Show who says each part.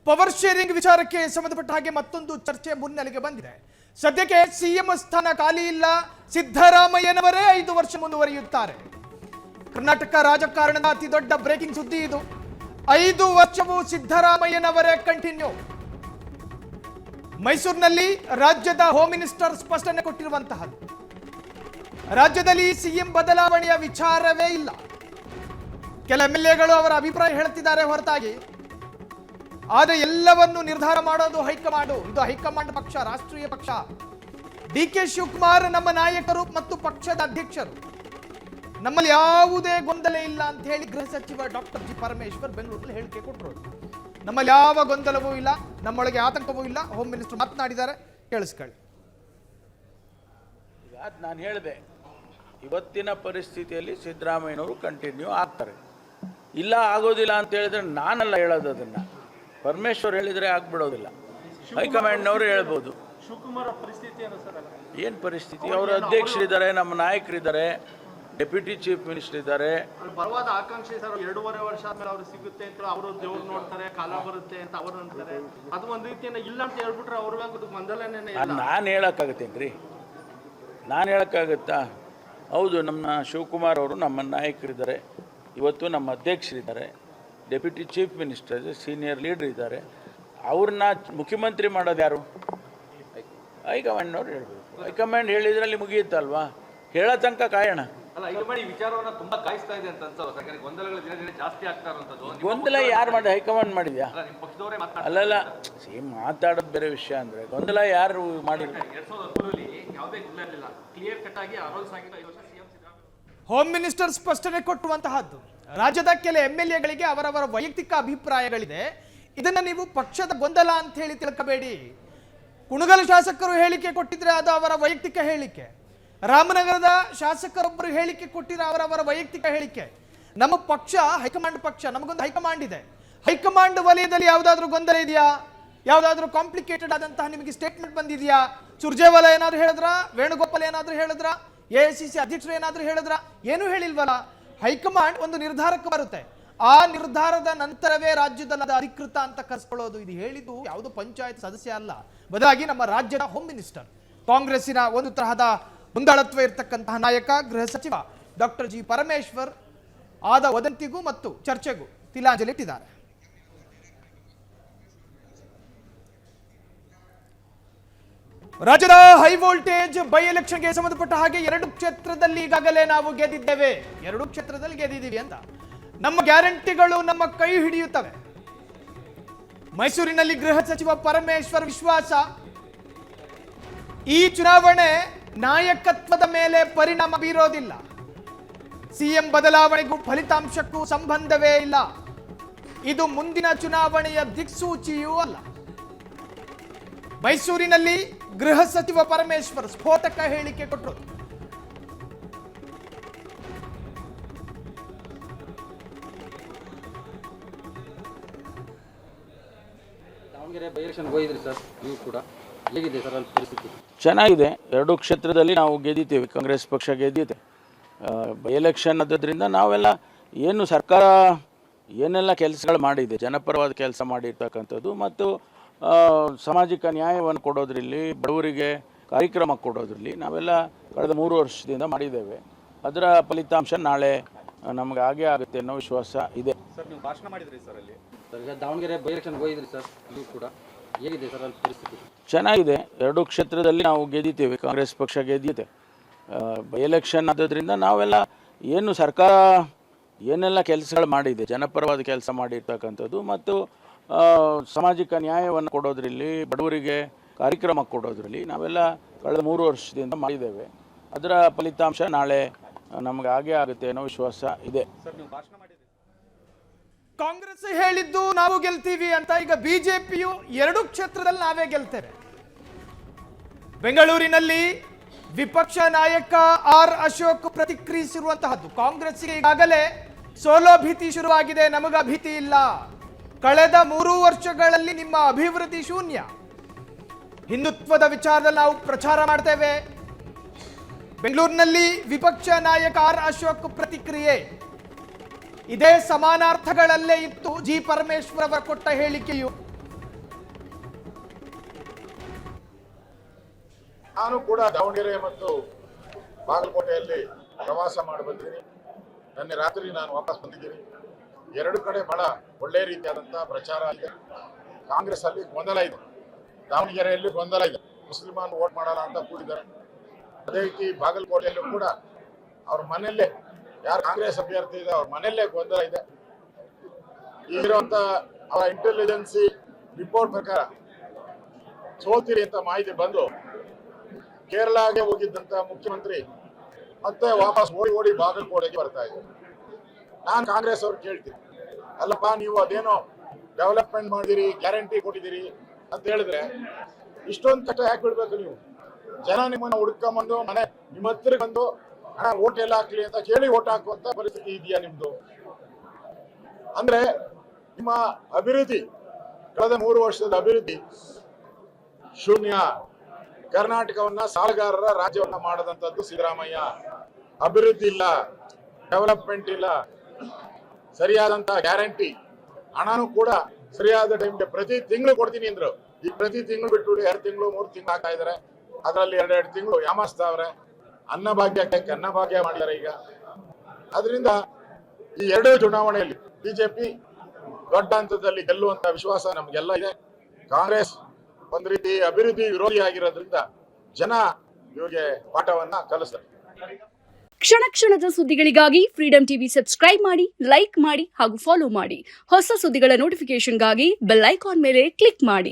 Speaker 1: Power sharing ವಿಚಾರಕ್ಕೆ ಸಂಬಂಧಪಟ್ಟ ಹಾಗೆ ಮತ್ತೊಂದು ಚರ್ಚೆ ಮುನ್ನೆಲೆಗೆ ಬಂದಿದೆ. ಸದ್ಯಕ್ಕೆ ಸಿಎಂ ಸ್ಥಾನ ಖಾಲಿ ಇಲ್ಲ, ಸಿದ್ದರಾಮಯ್ಯನವರೇ 5 ವರ್ಷ ಮುಂದುವರಿಯುತ್ತಾರೆ. ಕರ್ನಾಟಕ ರಾಜಕಾರಣದ ಅತಿ ದೊಡ್ಡ ಬ್ರೇಕಿಂಗ್ ಸುದ್ದಿ ಇದು. 5 ವರ್ಷವೂ ಸಿದ್ದರಾಮಯ್ಯನವರೇ ಕಂಟಿನ್ಯೂ. ಮೈಸೂರಿನಲ್ಲಿ ರಾಜ್ಯದ ಹೋಮ್ ಮಿನಿಸ್ಟರ್ ಸ್ಪಷ್ಟನೆ ಕೊಟ್ಟಿರುವಂತಹದ್ದು. ರಾಜ್ಯದಲ್ಲಿ ಸಿಎಂ ಬದಲಾವಣೆಯ ವಿಚಾರವೇ ಇಲ್ಲ. ಕೆಲ ಎಂಎಲ್ಎಗಳು ಅವರ ಅಭಿಪ್ರಾಯ ಹೇಳ್ತಿದ್ದಾರೆ ಹೊರತಾಗಿ ಆದರೆ ಎಲ್ಲವನ್ನು ನಿರ್ಧಾರ ಮಾಡೋದು ಹೈಕಮಾಂಡ್. ಇದು ಹೈಕಮಾಂಡ್ ಪಕ್ಷ, ರಾಷ್ಟ್ರೀಯ ಪಕ್ಷ. ಡಿಕೆ ಶಿವಕುಮಾರ್ ನಮ್ಮ ನಾಯಕರು ಮತ್ತು ಪಕ್ಷದ ಅಧ್ಯಕ್ಷರು. ನಮ್ಮಲ್ಲಿ ಯಾವುದೇ ಗೊಂದಲ ಇಲ್ಲ ಅಂತ ಹೇಳಿ ಗೃಹ ಸಚಿವ ಡಾಕ್ಟರ್ ಜಿ ಪರಮೇಶ್ವರ್ ಬೆಂಗಳೂರಲ್ಲಿ ಹೇಳಿಕೆ ಕೊಟ್ಟರು. ನಮ್ಮಲ್ಲಿ ಯಾವ ಗೊಂದಲವೂ ಇಲ್ಲ, ನಮ್ಮೊಳಗೆ ಆತಂಕವೂ ಇಲ್ಲ. ಹೋಮ್ ಮಿನಿಸ್ಟರ್ ಮಾತನಾಡಿದ್ದಾರೆ, ಕೇಳಿಸ್ಕೊಳ್ಳಿ.
Speaker 2: ಈಗ ನಾನು ಹೇಳಿದೆ, ಇವತ್ತಿನ ಪರಿಸ್ಥಿತಿಯಲ್ಲಿ ಸಿದ್ದರಾಮಯ್ಯನವರು ಕಂಟಿನ್ಯೂ ಆಗ್ತಾರೆ. ಇಲ್ಲ ಆಗೋದಿಲ್ಲ ಅಂತ ಹೇಳಿದ್ರೆ ನಾನಲ್ಲ ಹೇಳೋದು, ಅದನ್ನು ಪರಮೇಶ್ವರ್ ಹೇಳಿದರೆ ಆಗ್ಬಿಡೋದಿಲ್ಲ, ಹೈಕಮಾಂಡ್ನವರು ಹೇಳ್ಬೋದು.
Speaker 3: ಶಿವಕುಮಾರ್ ಪರಿಸ್ಥಿತಿ
Speaker 2: ಏನು ಪರಿಸ್ಥಿತಿ? ಅವರು ಅಧ್ಯಕ್ಷರಿದ್ದಾರೆ, ನಮ್ಮ ನಾಯಕರಿದ್ದಾರೆ, ಡೆಪ್ಯೂಟಿ ಚೀಫ್ ಮಿನಿಸ್ಟರ್ ಇದ್ದಾರೆ.
Speaker 3: ಬಲವಾದ ಆಕಾಂಕ್ಷೆ ಸರ್. 2.5 ವರ್ಷ ಆದ್ಮೇಲೆ ಅವ್ರು ಸಿಗುತ್ತೆ ಅಂತ ಅವರು ದೇವ್ರು ನೋಡ್ತಾರೆ, ಕಾಲ ಬರುತ್ತೆ ಅಂತ ಅವರು ಅಂತಾರೆ. ಅದು ಒಂದು ರೀತಿಯಿಂದ ಇಲ್ಲ ಅಂತ ಹೇಳ್ಬಿಟ್ರೆ ಅವ್ರಿಗೆ ಗೊಂದಲನೇ ಇಲ್ಲ.
Speaker 2: ನಾನು ಹೇಳೋಕ್ಕಾಗತ್ತೇನ್ರಿ? ನಾನು ಹೇಳೋಕ್ಕಾಗತ್ತಾ? ಹೌದು, ನಮ್ಮ ಶಿವಕುಮಾರ್ ಅವರು ನಮ್ಮ ನಾಯಕರಿದ್ದಾರೆ, ಇವತ್ತು ನಮ್ಮ ಅಧ್ಯಕ್ಷರಿದ್ದಾರೆ, deputy chief minister, senior leader ಇದ್ದಾರೆ. ಅವ್ರನ್ನ ಮುಖ್ಯಮಂತ್ರಿ ಮಾಡೋದು ಯಾರು? ಹೈಕಮಾಂಡ್ನವ್ರು ಹೇಳ್ಬೇಕು. ಹೈಕಮಾಂಡ್ ಹೇಳಿದ್ರಲ್ಲಿ ಮುಗಿಯುತ್ತಲ್ವಾ? ಹೇಳೋ ತನಕ ಕಾಯೋಣ.
Speaker 4: ಅಲ್ಲ, ಹೈಕಮಾಂಡ್ ಈ ವಿಚಾರವನ್ನ ತುಂಬಾ ಕಾಯಿಸ್ತಾ ಇದೆ ಅಂತ ಅನ್ಸಲ್ಲ. ಗೊಂದಲಗಳು ದಿನ ದಿನ ಜಾಸ್ತಿ ಆಗ್ತಾ ಇರುವಂತದ್ದು.
Speaker 2: ಗೊಂದಲ ಯಾರು ಮಾಡಿ? ಹೈಕಮಾಂಡ್ ಮಾಡಿದ್ಯಾ?
Speaker 4: ನಿಮ್ಮ ಪಕ್ಷದವರೇ ಮಾತಾಡ್ತಾರೆ.
Speaker 2: ಅಲ್ಲಲ್ಲ, ಮಾತಾಡೋದು ಬೇರೆ ವಿಷಯ. ಅಂದರೆ ಗೊಂದಲ ಯಾರು ಮಾಡಿಲ್ಲ?
Speaker 4: 2013 ಯಾವುದೇ ಗೊಂದಲ ಇರಲಿಲ್ಲ, ಕ್ಲಿಯರ್ ಕಟ್ ಆಗಿ ಅನೌನ್ಸ್ ಆಗಿದ್ದು 5 ವರ್ಷ ಸಿಎಂ ಸಿದ್ದರಾಮಯ್ಯ.
Speaker 1: ಹೋಮ್ ಮಿನಿಸ್ಟರ್ ಸ್ಪಷ್ಟನೆ ಕೊಟ್ಟುವಂತಹದ್ದು. ರಾಜ್ಯದ ಕೆಲ ಎಂಎಲ್ಎಗಳಿಗೆ ಅವರವರ ವೈಯಕ್ತಿಕ ಅಭಿಪ್ರಾಯಗಳಿದೆ. ಇದನ್ನ ನೀವು ಪಕ್ಷದ ಗೊಂದಲ ಅಂತ ಹೇಳಿ ತಿಳ್ಕಬೇಡಿ. ಕುಣಗಲ್ ಶಾಸಕರು ಹೇಳಿಕೆ ಕೊಟ್ಟಿದ್ರೆ ಅದು ಅವರ ವೈಯಕ್ತಿಕ ಹೇಳಿಕೆ. ರಾಮನಗರದ ಶಾಸಕರೊಬ್ಬರು ಹೇಳಿಕೆ ಕೊಟ್ಟಿರೋ ಅವರವರ ವೈಯಕ್ತಿಕ ಹೇಳಿಕೆ. ನಮ್ಮ ಪಕ್ಷ ಹೈಕಮಾಂಡ್ ಪಕ್ಷ, ನಮಗೊಂದು ಹೈಕಮಾಂಡ್ ಇದೆ. ಹೈಕಮಾಂಡ್ ವಲಯದಲ್ಲಿ ಯಾವುದಾದ್ರೂ ಗೊಂದಲ ಇದೆಯಾ? ಯಾವುದಾದ್ರೂ ಕಾಂಪ್ಲಿಕೇಟೆಡ್ ಆದಂತಹ ನಿಮಗೆ ಸ್ಟೇಟ್ಮೆಂಟ್ ಬಂದಿದೆಯಾ? ಸುರ್ಜೇವಾಲಾ ಏನಾದ್ರು ಹೇಳಿದ್ರ? ವೇಣುಗೋಪಾಲ್ ಏನಾದ್ರು ಹೇಳಿದ್ರ? ಎಐಸಿಸಿ ಅಧ್ಯಕ್ಷರು ಏನಾದ್ರು ಹೇಳಿದ್ರ? ಏನೂ ಹೇಳಿಲ್ವಲ್ಲ. ಹೈಕಮಾಂಡ್ ಒಂದು ನಿರ್ಧಾರಕ್ಕೆ ಬರುತ್ತೆ, ಆ ನಿರ್ಧಾರದ ನಂತರವೇ ರಾಜ್ಯದಲ್ಲಿ ಅಧಿಕೃತ ಅಂತ ಕರೆಸ್ಕೊಳ್ಳೋದು. ಇದು ಹೇಳಿದ್ದು ಯಾವುದು ಪಂಚಾಯತ್ ಸದಸ್ಯ ಅಲ್ಲ, ಬದಲಾಗಿ ನಮ್ಮ ರಾಜ್ಯದ ಹೋಮ್ ಮಿನಿಸ್ಟರ್, ಕಾಂಗ್ರೆಸ್ಸಿನ ಒಂದು ತರಹದ ಮುಂದಾಳತ್ವ ಇರತಕ್ಕಂತಹ ನಾಯಕ, ಗೃಹ ಸಚಿವ ಡಾಕ್ಟರ್ ಜಿ ಪರಮೇಶ್ವರ್ ಆದ ವದಂತಿಗೂ ಮತ್ತು ಚರ್ಚೆಗೂ ತಿಲಾಂಜಲಿ ಇಟ್ಟಿದ್ದಾರೆ. ರಾಜ್ಯದ ಹೈ ವೋಲ್ಟೇಜ್ ಬೈ ಎಲೆಕ್ಷನ್ಗೆ ಸಂಬಂಧಪಟ್ಟ ಹಾಗೆ 2 ಕ್ಷೇತ್ರದಲ್ಲಿ ಈಗಾಗಲೇ ನಾವು ಗೆದ್ದಿದ್ದೇವೆ. 2 ಕ್ಷೇತ್ರದಲ್ಲಿ ಗೆದ್ದಿದ್ದೀವಿ ಅಂತ ನಮ್ಮ ಗ್ಯಾರಂಟಿಗಳು ನಮ್ಮ ಕೈ ಹಿಡಿಯುತ್ತವೆ. ಮೈಸೂರಿನಲ್ಲಿ ಗೃಹ ಸಚಿವ ಪರಮೇಶ್ವರ್ ವಿಶ್ವಾಸ, ಈ ಚುನಾವಣೆ ನಾಯಕತ್ವದ ಮೇಲೆ ಪರಿಣಾಮ ಬೀರೋದಿಲ್ಲ. ಸಿಎಂ ಬದಲಾವಣೆಗೂ ಫಲಿತಾಂಶಕ್ಕೂ ಸಂಬಂಧವೇ ಇಲ್ಲ. ಇದು ಮುಂದಿನ ಚುನಾವಣೆಯ ದಿಕ್ಸೂಚಿಯೂ ಅಲ್ಲ. ಮೈಸೂರಿನಲ್ಲಿ ಗೃಹ ಸಚಿವ ಪರಮೇಶ್ವರ್ ಸ್ಫೋಟಕ ಹೇಳಿಕೆ ಕೊಟ್ಟರು.
Speaker 5: ದಾವಣಗೆರೆ ಬೈ ಎಲೆಕ್ಷನ್ ಹೋಗಿದ್ರಿ ಸರ್, ನೀವು ಕೂಡ ಹೇಗಿದೆ ಸರ್ ಅಲ್ಲಿ ಪರಿಸ್ಥಿತಿ?
Speaker 2: ಚೆನ್ನಾಗಿದೆ. 2 ಕ್ಷೇತ್ರದಲ್ಲಿ ನಾವು ಗೆದ್ದಿದ್ದೇವೆ, ಕಾಂಗ್ರೆಸ್ ಪಕ್ಷ ಗೆದ್ದಿದೆ. ಬೈ ಎಲೆಕ್ಷನ್ ಆದ್ರಿಂದ ನಾವೆಲ್ಲ ಏನು ಸರ್ಕಾರ ಏನೆಲ್ಲ ಕೆಲಸಗಳು ಮಾಡಿದೆ, ಜನಪರವಾದ ಕೆಲಸ ಮಾಡಿರ್ತಕ್ಕಂಥದ್ದು ಮತ್ತು ಸಾಮಾಜಿಕ ನ್ಯಾಯವನ್ನು ಕೊಡೋದ್ರಲ್ಲಿ, ಬಡವರಿಗೆ ಕಾರ್ಯಕ್ರಮ ಕೊಡೋದ್ರಲ್ಲಿ ನಾವೆಲ್ಲ ಕಳೆದ 3 ವರ್ಷದಿಂದ ಮಾಡಿದ್ದೇವೆ. ಅದರ ಫಲಿತಾಂಶ ನಾಳೆ ನಮಗೆ ಆಗೇ ಆಗುತ್ತೆ ಅನ್ನೋ ವಿಶ್ವಾಸ ಇದೆ.
Speaker 4: ಸರ್, ನೀವು ಭಾಷಣ ಮಾಡಿದ್ರಿ ಸರ್ ಅಲ್ಲಿ.
Speaker 5: ಸರ್ ಈಗ ದಾವಣಗೆರೆ ಬೈ ಎಲೆಕ್ಷನ್ ಹೋಗಿದ್ರಿ ಸರ್, ನೀವು ಕೂಡ ಹೇಗಿದೆ ಸರ್ ಅಲ್ಲಿ ಪರಿಸ್ಥಿತಿ?
Speaker 2: ಚೆನ್ನಾಗಿದೆ. 2 ಕ್ಷೇತ್ರದಲ್ಲಿ ನಾವು ಗೆದ್ದಿದ್ದೇವೆ, ಕಾಂಗ್ರೆಸ್ ಪಕ್ಷ ಗೆದ್ದಿದೆ. ಬೈ ಎಲೆಕ್ಷನ್ ಆದ್ರಿಂದ ನಾವೆಲ್ಲ ಏನು ಸರ್ಕಾರ ಏನೆಲ್ಲ ಕೆಲಸಗಳು ಮಾಡಿದೆ, ಜನಪರವಾದ ಕೆಲಸ ಮಾಡಿರ್ತಕ್ಕಂಥದ್ದು ಮತ್ತು ಸಾಮಾಜಿಕ ನ್ಯಾಯವನ್ನು ಕೊಡೋದ್ರಲ್ಲಿ, ಬಡವರಿಗೆ ಕಾರ್ಯಕ್ರಮ ಕೊಡೋದ್ರಲ್ಲಿ ನಾವೆಲ್ಲ ಕಳೆದ 3 ವರ್ಷದಿಂದ ಮಾಡಿದ್ದೇವೆ. ಅದರ ಫಲಿತಾಂಶ ನಾಳೆ ನಮಗೆ ಆಗೇ ಆಗುತ್ತೆ ಅನ್ನೋ ವಿಶ್ವಾಸ ಇದೆ.
Speaker 4: ಸರ್, ನೀವು ಭಾಷಣ ಮಾಡಿದ್ರಿ.
Speaker 1: ಕಾಂಗ್ರೆಸ್ ಹೇಳಿದ್ದು ನಾವು ಗೆಲ್ತೀವಿ ಅಂತ, ಈಗ ಬಿಜೆಪಿಯು 2 ಕ್ಷೇತ್ರದಲ್ಲಿ ನಾವೇ ಗೆಲ್ತೇವೆ. ಬೆಂಗಳೂರಿನಲ್ಲಿ ವಿಪಕ್ಷ ನಾಯಕ ಆರ್ ಅಶೋಕ್ ಪ್ರತಿಕ್ರಿಯಿಸಿರುವಂತಹದ್ದು. ಕಾಂಗ್ರೆಸ್ಗೆ ಈಗಾಗಲೇ ಸೋಲೋ ಭೀತಿ ಶುರುವಾಗಿದೆ, ನಮಗ ಭೀತಿ ಇಲ್ಲ. ಕಳೆದ 3 ವರ್ಷಗಳಲ್ಲಿ ನಿಮ್ಮ ಅಭಿವೃದ್ಧಿ ಶೂನ್ಯ. ಹಿಂದುತ್ವದ ವಿಚಾರದಲ್ಲಿ ನಾವು ಪ್ರಚಾರ ಮಾಡ್ತೇವೆ. ಬೆಂಗಳೂರಿನಲ್ಲಿ ವಿಪಕ್ಷ ನಾಯಕ ಆರ್ ಅಶೋಕ್ ಪ್ರತಿಕ್ರಿಯೆ ಇದೇ ಸಮಾನಾರ್ಥಗಳಲ್ಲೇ ಇತ್ತು ಜಿ ಪರಮೇಶ್ವರ್ ಅವರ ಕೊಟ್ಟ ಹೇಳಿಕೆಯು.
Speaker 6: ನಾನು ಕೂಡ ದಾವಣಗೆರೆ ಮತ್ತು ಬಾಗಲಕೋಟೆಯಲ್ಲಿ ಪ್ರವಾಸ ಮಾಡಿ ಬಂದಿದ್ದೀನಿ. ನಿನ್ನೆ ರಾತ್ರಿ ನಾನು ವಾಪಸ್ ಬಂದಿದ್ದೀನಿ. ಎರಡು ಕಡೆ ಬಹಳ ಒಳ್ಳೆ ರೀತಿಯಾದಂಥ ಪ್ರಚಾರ ಇದೆ. ಕಾಂಗ್ರೆಸ್ ಅಲ್ಲಿ ಗೊಂದಲ ಇದೆ, ದಾವಣಗೆರೆಯಲ್ಲಿ ಗೊಂದಲ ಇದೆ, ಮುಸ್ಲಿಮಾನ್ ವೋಟ್ ಮಾಡಲ್ಲ ಅಂತ ಕೂಡಿದ್ದಾರೆ. ಅದೇ ರೀತಿ ಬಾಗಲಕೋಟೆಯಲ್ಲೂ ಕೂಡ ಅವ್ರ ಮನೆಯಲ್ಲೇ ಯಾರು ಕಾಂಗ್ರೆಸ್ ಅಭ್ಯರ್ಥಿ ಇದೆ ಅವ್ರ ಮನೆಯಲ್ಲೇ ಗೊಂದಲ ಇದೆ. ಈಗಿರುವಂತ ಅವರ ಇಂಟೆಲಿಜೆನ್ಸಿ ರಿಪೋರ್ಟ್ ಪ್ರಕಾರ ಸೋತಿರಿ ಅಂತ ಮಾಹಿತಿ ಬಂದು ಕೇರಳಗೆ ಹೋಗಿದ್ದಂತ ಮುಖ್ಯಮಂತ್ರಿ ಮತ್ತೆ ವಾಪಸ್ ಓಡಿ ಬಾಗಲಕೋಟೆಗೆ ಬರ್ತಾ ಇದ್ದಾರೆ. ನಾನು ಕಾಂಗ್ರೆಸ್ ಅವ್ರು ಕೇಳ್ತೀನಿ, ಅಲ್ಲಪ್ಪ ನೀವು ಅದೇನೋ ಡೆವಲಪ್ಮೆಂಟ್ ಮಾಡಿದಿರಿ, ಗ್ಯಾರಂಟಿ ಕೊಟ್ಟಿದ್ದೀರಿ ಅಂತ ಹೇಳಿದ್ರೆ ಇಷ್ಟೊಂದು ಕಷ್ಟ ಯಾಕೆ ಬಿಡ್ಬೇಕು? ನೀವು ಜನ ನಿಮ್ಮನ್ನ ಹುಡ್ಕೊಂಬಂದು ಮನೆ ನಿಮ್ಮ ಹತ್ರ ಬಂದು ಹಣ ಓಟ್ ಎಲ್ಲ ಹಾಕ್ಲಿ ಅಂತ ಕೇಳಿ ಓಟ್ ಹಾಕುವಂತ ಪರಿಸ್ಥಿತಿ ಇದೆಯಾ ನಿಮ್ದು? ಅಂದ್ರೆ ನಿಮ್ಮ ಅಭಿವೃದ್ಧಿ ಕಳೆದ 3 ವರ್ಷದ ಅಭಿವೃದ್ಧಿ ಶೂನ್ಯ. ಕರ್ನಾಟಕವನ್ನ ಸಾಲಗಾರರ ರಾಜ್ಯವನ್ನ ಮಾಡದಂತದ್ದು ಸಿದ್ದರಾಮಯ್ಯ. ಅಭಿವೃದ್ಧಿ ಇಲ್ಲ, ಡೆವಲಪ್ಮೆಂಟ್ ಇಲ್ಲ, ಸರಿಯಾದಂತ ಗ್ಯಾರಂಟಿ ಹಣನೂ ಕೂಡ ಸರಿಯಾದ ಟೈಮ್ಗೆ ಪ್ರತಿ ತಿಂಗಳು ಕೊಡ್ತೀನಿ ಅಂದ್ರು. ಈ ಪ್ರತಿ ತಿಂಗಳು ಬಿಟ್ಟು 2 ತಿಂಗಳು 3 ತಿಂಗಳು ಆಗ್ತಾ ಇದಾರೆ. ಅದರಲ್ಲಿ 2 ತಿಂಗಳು ಯಾಮಾಸ್ತಾವ್ರೆ. ಅನ್ನಭಾಗ್ಯಕ್ಕೆ ಕನ್ನಭಾಗ್ಯ ಮಾಡಿದ್ದಾರೆ ಈಗ. ಅದರಿಂದ ಈ 2 ಚುನಾವಣೆಯಲ್ಲಿ ಬಿಜೆಪಿ ದೊಡ್ಡ ಹಂತದಲ್ಲಿ ಗೆಲ್ಲುವಂತ ವಿಶ್ವಾಸ ನಮ್ಗೆಲ್ಲ ಇದೆ. ಕಾಂಗ್ರೆಸ್ ಒಂದ್ ರೀತಿ ಅಭಿವೃದ್ಧಿ ವಿರೋಧಿ ಆಗಿರೋದ್ರಿಂದ ಜನ ಇವ್ರಿಗೆ ಪಾಠವನ್ನ ಕಲಿಸ್ತಾರೆ.
Speaker 7: ಕ್ಷಣ ಕ್ಷಣದ ಸುದ್ದಿಗಳಿಗಾಗಿ ಫ್ರೀಡಂ ಟಿವಿ ಸಬ್ಸ್ಕ್ರೈಬ್ ಮಾಡಿ, ಲೈಕ್ ಮಾಡಿ ಹಾಗೂ ಫಾಲೋ ಮಾಡಿ. ಹೊಸ ಸುದ್ದಿಗಳ ನೋಟಿಫಿಕೇಶನ್ಗಾಗಿ ಬೆಲ್ ಐಕಾನ್ ಮೇಲೆ ಕ್ಲಿಕ್ ಮಾಡಿ.